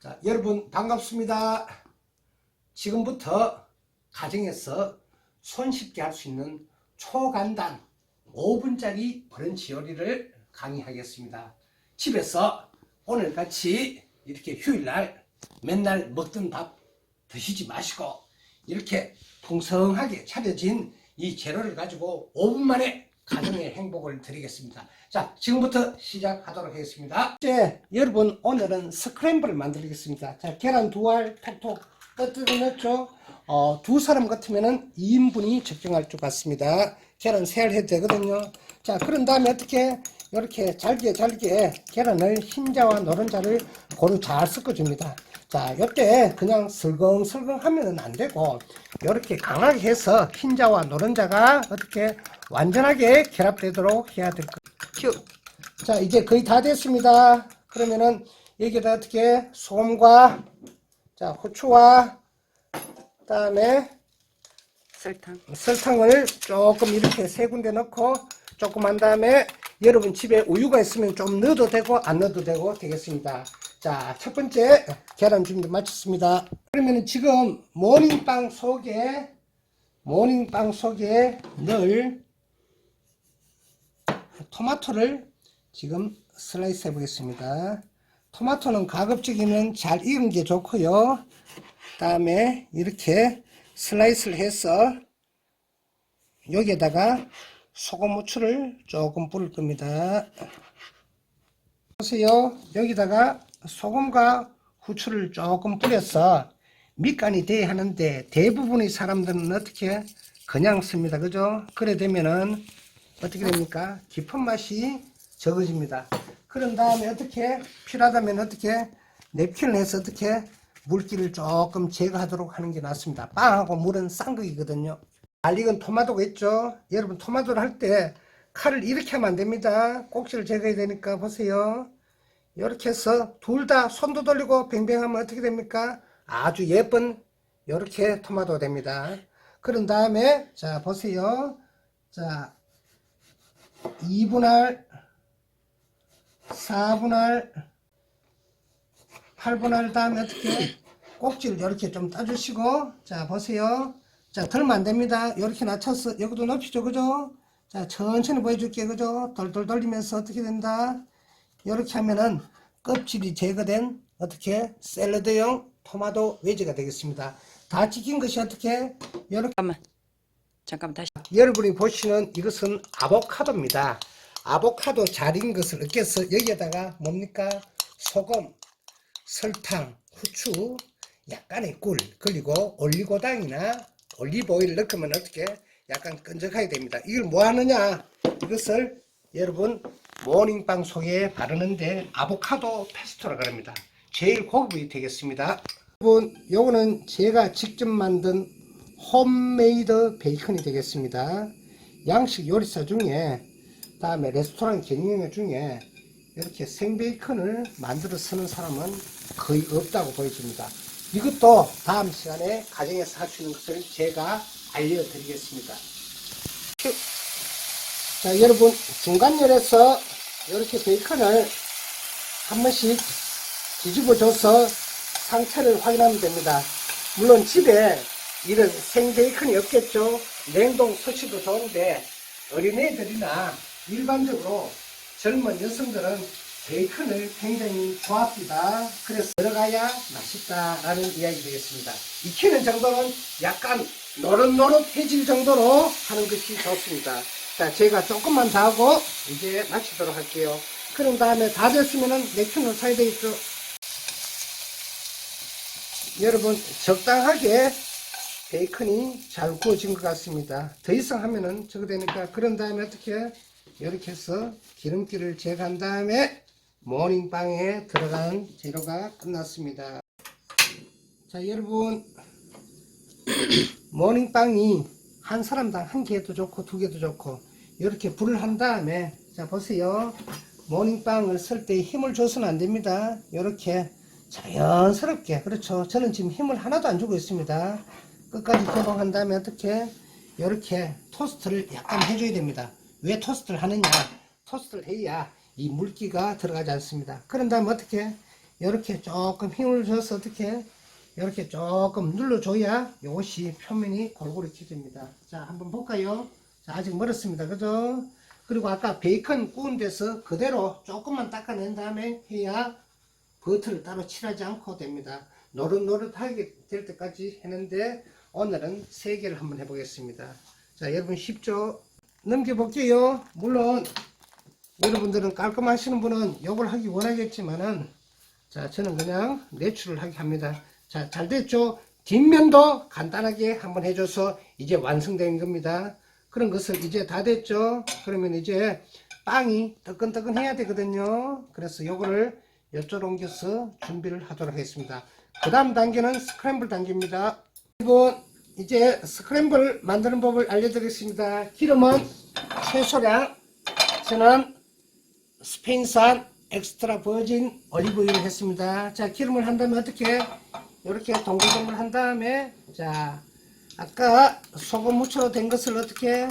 자, 여러분 반갑습니다. 지금부터 가정에서 손쉽게 할 수 있는 초간단 5분짜리 브런치 요리를 강의하겠습니다. 집에서 오늘같이 이렇게 휴일날 맨날 먹던 밥 드시지 마시고 이렇게 풍성하게 차려진 이 재료를 가지고 5분 만에 가정의 행복을 드리겠습니다. 자, 지금부터 시작하도록 하겠습니다. 이제 여러분 오늘은 스크램블을 만들겠습니다. 자, 계란 2알 톡톡 떠뜨려 넣죠. 두 사람 같으면은 2인분이 적정할 것 같습니다. 계란 3알 해도 되거든요. 자, 그런 다음에 어떻게 이렇게 잘게 계란을 흰자와 노른자를 고루 잘 섞어줍니다. 자, 이때 그냥 슬렁슬렁 하면은 안 되고 이렇게 강하게 해서 흰자와 노른자가 어떻게 완전하게 결합되도록 해야 될 거예요. 자, 이제 거의 다 됐습니다. 그러면은 여기다 어떻게 소금과 자, 후추와 그다음에 설탕을 조금 이렇게 세 군데 넣고 조금 한 다음에 여러분 집에 우유가 있으면 좀 넣어도 되고 안 넣어도 되겠습니다. 자, 첫 번째 계란 준비 마쳤습니다. 그러면 지금 모닝빵 속에 넣을 토마토를 지금 슬라이스 해 보겠습니다. 토마토는 가급적이면 잘 익은 게 좋고요. 그 다음에 이렇게 슬라이스를 해서 여기에다가 소금 후추를 조금 뿌릴 겁니다. 보세요. 여기다가 소금과 후추를 조금 뿌려서 밑간이 돼야 하는데 대부분의 사람들은 어떻게 그냥 씁니다. 그죠? 그래 되면은 어떻게 됩니까? 깊은 맛이 적어집니다. 그런 다음에 어떻게 필요하다면 어떻게 냅킨을 해서 어떻게 물기를 조금 제거하도록 하는 게 낫습니다. 빵하고 물은 쌍극이거든요. 잘 익은 토마토가 있죠. 여러분 토마토를 할 때 칼을 이렇게 하면 안 됩니다. 꼭지를 제거해야 되니까 보세요. 이렇게 해서 둘 다 손도 돌리고 뱅뱅하면 어떻게 됩니까? 아주 예쁜 이렇게 토마토가 됩니다. 그런 다음에 자 보세요. 자 2분할 4분할 8분할 다음에 어떻게 꼭지를 이렇게 좀 따주시고 자 보세요. 자 덜면 안됩니다. 이렇게 낮춰서 여기도 높이죠. 그죠? 자 천천히 보여줄게요. 그죠? 돌돌 돌리면서 어떻게 된다. 이렇게 하면은 껍질이 제거된 어떻게 샐러드용 토마토 웨지가 되겠습니다. 다 찍힌 것이 어떻게 이렇게 잠깐만 다시. 여러분이 보시는 이것은 아보카도입니다. 아보카도 잘 익은 것을 으깨서 여기에다가 뭡니까? 소금, 설탕, 후추, 약간의 꿀, 그리고 올리고당이나 올리브 오일을 넣으면 어떻게 약간 끈적하게 됩니다. 이걸 뭐 하느냐? 이것을 여러분 모닝빵 속에 바르는데 아보카도 페스토라고 합니다. 제일 고급이 되겠습니다. 여러분 요거는 제가 직접 만든 홈메이드 베이컨이 되겠습니다. 양식 요리사 중에 다음에 레스토랑 경영자 중에 이렇게 생베이컨을 만들어 쓰는 사람은 거의 없다고 보여집니다. 이것도 다음 시간에 가정에서 할 수 있는 것을 제가 알려드리겠습니다. 자, 여러분 중간열에서 이렇게 베이컨을 한 번씩 뒤집어줘서 상태를 확인하면 됩니다. 물론 집에 이런 생베이컨이 없겠죠. 냉동 서치도 좋은데 어린애들이나 일반적으로 젊은 여성들은 베이컨을 굉장히 좋아합니다. 그래서 들어가야 맛있다라는 이야기 되겠습니다. 익히는 정도는 약간 노릇노릇해질 정도로 하는 것이 좋습니다. 자, 제가 조금만 더 하고 이제 마치도록 할게요. 그런 다음에 다 됐으면은 냅킨을 사야 되겠죠. 여러분 적당하게 베이컨이 잘 구워진 것 같습니다. 더 이상 하면은 저거 되니까 그런 다음에 어떻게 이렇게 해서 기름기를 제거한 다음에 모닝빵에 들어간 재료가 끝났습니다. 자, 여러분 모닝빵이 한 사람당 한 개도 좋고 두 개도 좋고 이렇게 불을 한 다음에 자 보세요. 모닝빵을 쓸 때 힘을 줘서는 안 됩니다. 이렇게 자연스럽게 그렇죠. 저는 지금 힘을 하나도 안 주고 있습니다. 끝까지 개봉한 다음에 어떻게 이렇게 토스트를 약간 해줘야 됩니다. 왜 토스트를 하느냐? 토스트를 해야 이 물기가 들어가지 않습니다. 그런 다음에 어떻게 이렇게 조금 힘을 줘서 어떻게 이렇게 조금 눌러줘야 이것이 표면이 골고루 켜집니다. 자, 한번 볼까요? 자, 아직 멀었습니다. 그죠? 그리고 아까 베이컨 구운 데서 그대로 조금만 닦아낸 다음에 해야 버터를 따로 칠하지 않고 됩니다. 노릇노릇하게 될 때까지 했는데 오늘은 3개를 한번 해보겠습니다. 자, 여러분 쉽죠? 넘겨볼게요. 물론 여러분들은 깔끔하시는 분은 이걸 하기 원하겠지만은 자, 저는 그냥 내추럴 하게 합니다. 자, 잘 됐죠? 뒷면도 간단하게 한번 해줘서 이제 완성된 겁니다. 그런 것을 이제 다 됐죠? 그러면 이제 빵이 뜨끈뜨끈 해야 되거든요. 그래서 요거를 이쪽으로 옮겨서 준비를 하도록 하겠습니다. 그 다음 단계는 스크램블 단계입니다. 그리고 이제 스크램블 만드는 법을 알려드리겠습니다. 기름은 최소량 저는 스페인산 엑스트라 버진 올리브유를 했습니다. 자, 기름을 한 다음에 어떻게 이렇게 동글동글 한 다음에 자, 아까 소금 무쳐로 된 것을 어떻게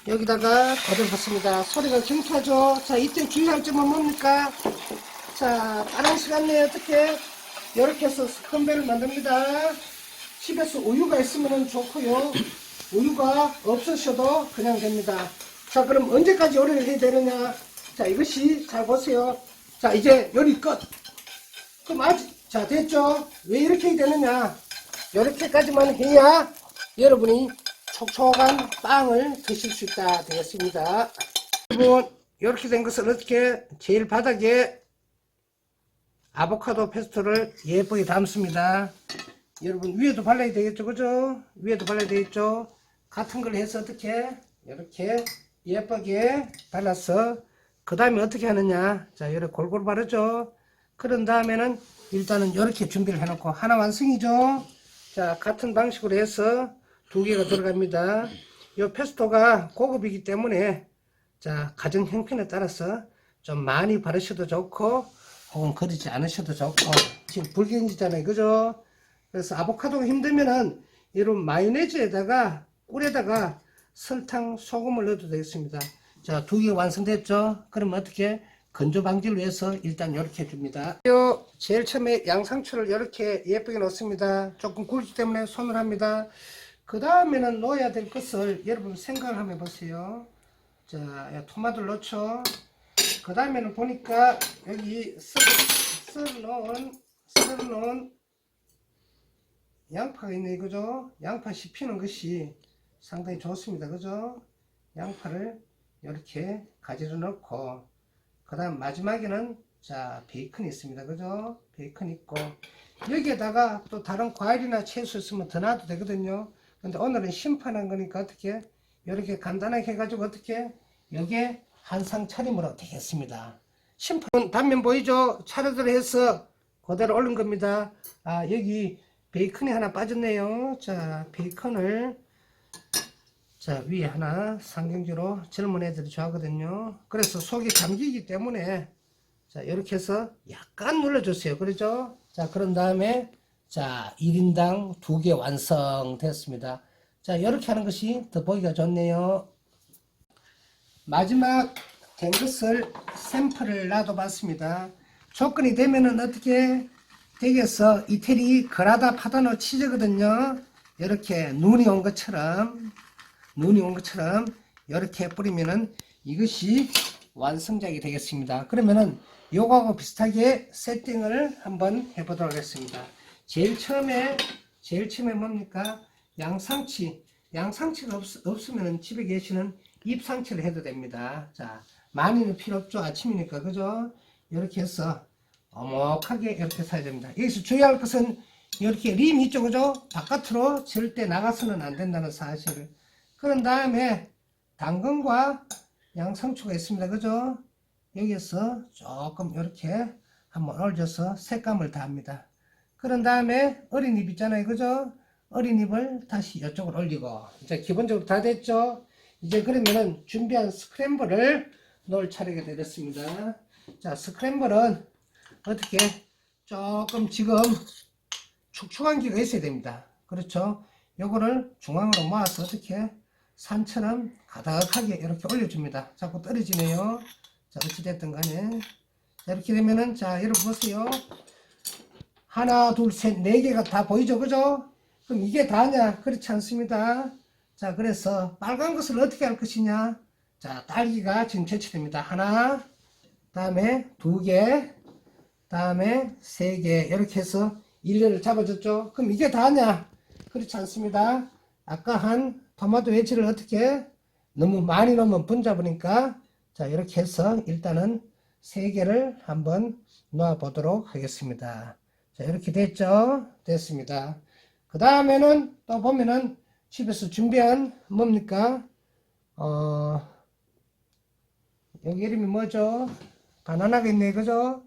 여기다가 거들었습니다. 소리가 경쾌하죠. 자, 이때 주의할 점은 뭡니까? 자, 빠른 시간 내에 어떻게 이렇게 해서 스크램블을 만듭니다. 집에서 우유가 있으면 좋고요. 우유가 없으셔도 그냥 됩니다. 자, 그럼 언제까지 요리를 해야 되느냐? 자, 이것이 잘 보세요. 자, 이제 요리 끝. 그럼 아직 자, 됐죠? 왜 이렇게 해야 되느냐? 이렇게까지만 해야 여러분이 촉촉한 빵을 드실 수 있다 되겠습니다. 여러분, 이렇게 된 것을 어떻게 제일 바닥에 아보카도 페스토를 예쁘게 담습니다. 여러분 위에도 발라야 되겠죠, 그죠? 위에도 발라야 되겠죠? 같은 걸 해서 어떻게 이렇게 예쁘게 발라서 그 다음에 어떻게 하느냐? 자, 이렇게 골고루 바르죠. 그런 다음에는 일단은 이렇게 준비를 해놓고 하나 완성이죠. 자, 같은 방식으로 해서 2개가 들어갑니다. 이 페스토가 고급이기 때문에 자, 가정 형편에 따라서 좀 많이 바르셔도 좋고 혹은 그렇지 않으셔도 좋고 지금 불경지잖아요, 그죠? 그래서 아보카도가 힘들면은 이런 마요네즈에다가 꿀에다가 설탕, 소금을 넣어도 되겠습니다. 자, 2개 완성됐죠? 그러면 어떻게 건조 방지를 위해서 일단 이렇게 해줍니다. 제일 처음에 양상추를 이렇게 예쁘게 넣습니다. 조금 굵기 때문에 손을 합니다. 그 다음에는 넣어야 될 것을 여러분 생각을 한번 해보세요. 자, 토마토를 넣죠. 그 다음에는 보니까 여기 썰어 놓은 양파가 있네, 그죠? 양파 씹히는 것이 상당히 좋습니다, 그죠? 양파를 이렇게 가지로 넣고 그 다음 마지막에는 자, 베이컨이 있습니다, 그죠? 베이컨 있고 여기에다가 또 다른 과일이나 채소 있으면 더 놔도 되거든요. 근데 오늘은 심판한 거니까 어떻게 이렇게 간단하게 해가지고 어떻게 여기에 한상 차림으로 되겠습니다. 심판 단면 보이죠? 차례대로 해서 그대로 올린 겁니다. 아, 여기 베이컨이 하나 빠졌네요. 자, 베이컨을 자, 위에 하나 삼경주로 젊은 애들이 좋아하거든요. 그래서 속이 잠기기 때문에 자, 이렇게 해서 약간 눌러주세요. 그러죠? 자, 그런 다음에 자, 1인당 2개 완성됐습니다. 자, 이렇게 하는 것이 더 보기가 좋네요. 마지막 된 것을 샘플을 놔둬봤습니다. 조건이 되면은 어떻게 되겠어? 이태리 그라다 파다노 치즈거든요. 이렇게 눈이 온 것처럼 이렇게 뿌리면은 이것이 완성작이 되겠습니다. 그러면은 요거하고 비슷하게 세팅을 한번 해보도록 하겠습니다. 제일 처음에 뭡니까? 양상치가 없으면 집에 계시는 잎상치를 해도 됩니다. 자, 많이는 필요 없죠. 아침이니까, 그죠? 이렇게 해서 오목하게 이렇게 사야 됩니다. 여기서 주의할 것은 이렇게 림이 있죠, 그죠? 바깥으로 절대 나가서는 안 된다는 사실을. 그런 다음에 당근과 양상추가 있습니다, 그죠? 여기서 조금 이렇게 한번 올려서 색감을 더합니다. 그런 다음에 어린 잎 있잖아요, 그죠? 어린 잎을 다시 이쪽으로 올리고 이제 기본적으로 다 됐죠? 이제 그러면은 준비한 스크램블을 넣을 차례가 되겠습니다. 자, 스크램블은 어떻게 조금 지금 축축한 기가 있어야 됩니다. 그렇죠? 요거를 중앙으로 모아서 어떻게 산처럼 가득하게 이렇게 올려줍니다. 자꾸 떨어지네요. 자, 어찌됐든 간에. 자, 이렇게 되면은, 자, 여러분 보세요. 하나, 둘, 셋, 네 개가 다 보이죠? 그죠? 그럼 이게 다냐? 그렇지 않습니다. 자, 그래서 빨간 것을 어떻게 할 것이냐? 자, 딸기가 지금 제출됩니다. 하나, 다음에 두 개, 다음에 세 개. 이렇게 해서 일렬을 잡아줬죠? 그럼 이게 다냐? 그렇지 않습니다. 아까 한 토마토 웨지를 어떻게? 너무 많이 넣으면 분잡으니까 자, 이렇게 해서 일단은 세 개를 한번 놓아 보도록 하겠습니다. 자, 이렇게 됐죠? 됐습니다. 그 다음에는 또 보면은 집에서 준비한 뭡니까? 여기 이름이 뭐죠? 바나나가 있네, 그죠?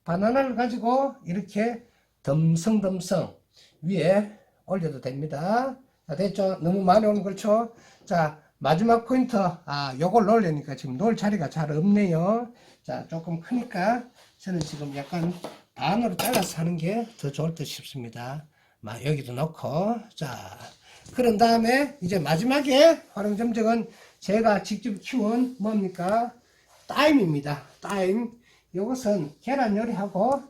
바나나를 가지고 이렇게 덤성덤성 위에 올려도 됩니다. 자, 됐죠? 너무 많이 오면 그렇죠? 자, 마지막 포인트. 요걸 넣으려니까 지금 놓을 자리가 잘 없네요. 자, 조금 크니까 저는 지금 약간 반으로 잘라서 하는 게 더 좋을 듯 싶습니다. 여기도 넣고. 자, 그런 다음에 이제 마지막에 화룡점정은 제가 직접 키운 뭡니까? 따임입니다. 따임. 이것은 계란 요리하고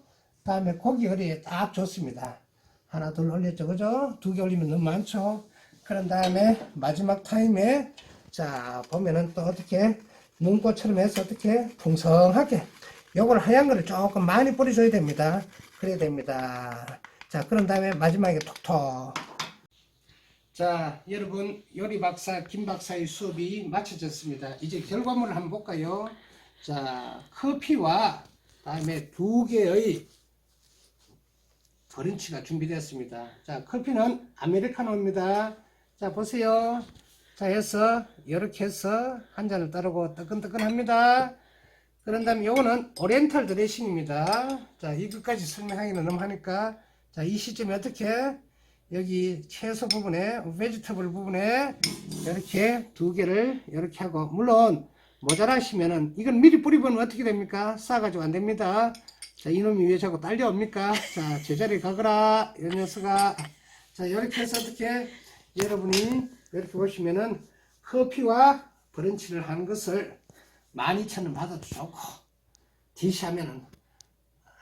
다음에 고기 요리에 딱 좋습니다. 하나 둘 올렸죠, 그죠? 두 개 올리면 너무 많죠. 그런 다음에 마지막 타임에 자 보면은 또 어떻게 눈꽃처럼 해서 어떻게 풍성하게 요걸 하얀 거를 조금 많이 뿌려줘야 됩니다. 그래야 됩니다. 자, 그런 다음에 마지막에 톡톡. 자, 여러분 요리 박사 김 박사의 수업이 마쳐졌습니다. 이제 결과물을 한번 볼까요? 자, 커피와 다음에 두 개의 브런치가 준비되었습니다. 자, 커피는 아메리카노입니다. 자, 보세요. 자, 해서 이렇게 해서 한 잔을 따르고 뜨끈뜨끈합니다. 그런 다음에 요거는 오리엔탈 드레싱입니다. 자, 이것까지 설명하기는 너무 하니까 자, 이 시점에 어떻게 여기 채소 부분에 베지터블 부분에 이렇게 두 개를 이렇게 하고 물론 모자라시면은 이건 미리 뿌리면 어떻게 됩니까? 싸가지고 안 됩니다. 자, 이놈이 왜 자꾸 딸려옵니까? 자, 제자리에 가거라 이 녀석아. 자, 이렇게 해서 어떻게 여러분이 이렇게 보시면은 커피와 브런치를 하는 것을 12,000원 받아도 좋고 디시하면은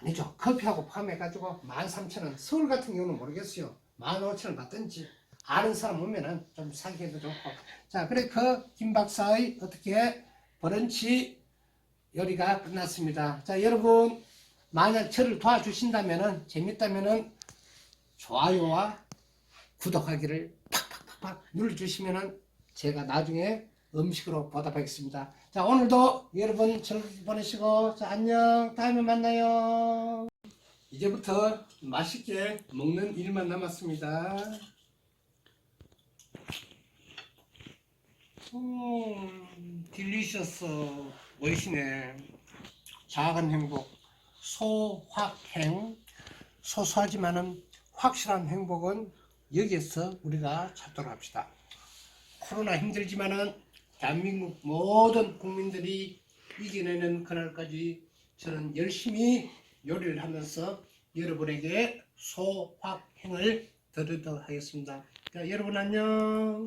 아니죠. 커피하고 포함해가지고 13,000원. 서울 같은 경우는 모르겠어요. 15,000원 받든지 아는 사람 오면은 좀 사기해도 좋고. 자, 그래 김 박사의 어떻게 브런치 요리가 끝났습니다. 자, 여러분 만약 저를 도와주신다면은 재밌다면은 좋아요와 구독하기를 팍팍팍팍 눌러주시면은 제가 나중에 음식으로 보답하겠습니다. 자, 오늘도 여러분 즐겁게 보내시고 자, 안녕. 다음에 만나요. 이제부터 맛있게 먹는 일만 남았습니다. 딜리셔스 멋이네. 작은 행복 소확행. 소소하지만은 확실한 행복은 여기에서 우리가 찾도록 합시다. 코로나 힘들지만은 대한민국 모든 국민들이 이겨내는 그날까지 저는 열심히 요리를 하면서 여러분에게 소확행을 드리도록 하겠습니다. 자, 여러분 안녕.